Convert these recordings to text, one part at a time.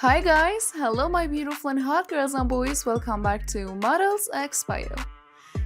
Hi guys, hello my beautiful and hot girls and boys, welcome back to Models X Bio.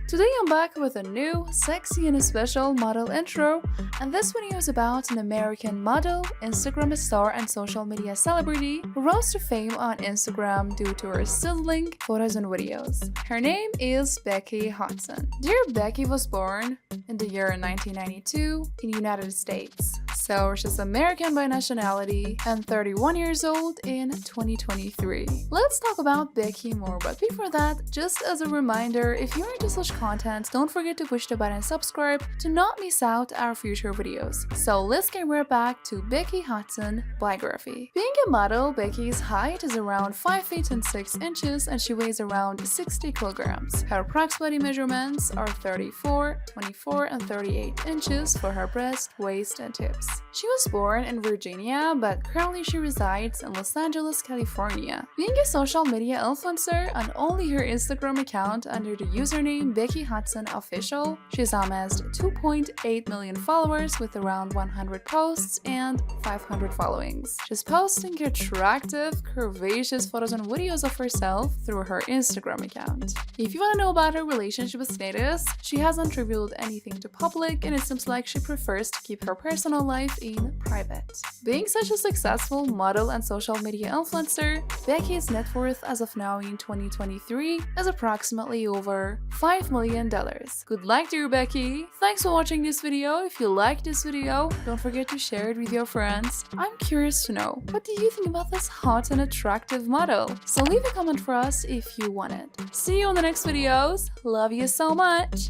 Today I'm back with a new, sexy and special model intro, and this video is about an American model, Instagram star and social media celebrity who rose to fame on Instagram due to her sizzling photos and videos. Her name is Becky Hudson. Dear Becky was born in the year 1992 in the United States. So she's American by nationality and 31 years old in 2023. Let's talk about Becky more, but before that, just as a reminder, if you're into such content, don't forget to push the button subscribe to not miss out our future videos. So let's get right back to Becky Hudson Biography. Being a model, Becky's height is around 5 feet and 6 inches and she weighs around 60 kilograms. Her approximate measurements are 34, 24, and 38 inches for her breast, waist, and hips. She was born in Virginia, but currently she resides in Los Angeles, California. Being a social media influencer on only her Instagram account under the username Becky Hudson Official, she's amassed 2.8 million followers with around 100 posts and 500 followings. She's posting attractive, curvaceous photos and videos of herself through her Instagram account. If you want to know about her relationship status, she hasn't revealed anything to public and it seems like she prefers to keep her personal life in private. Being such a successful model and social media influencer, Becky's net worth as of now in 2023 is approximately over $5 million. Good luck to you, Becky! Thanks for watching this video. If you liked this video, don't forget to share it with your friends. I'm curious to know, what do you think about this hot and attractive model? So leave a comment for us if you want it. See you on the next videos. Love you so much!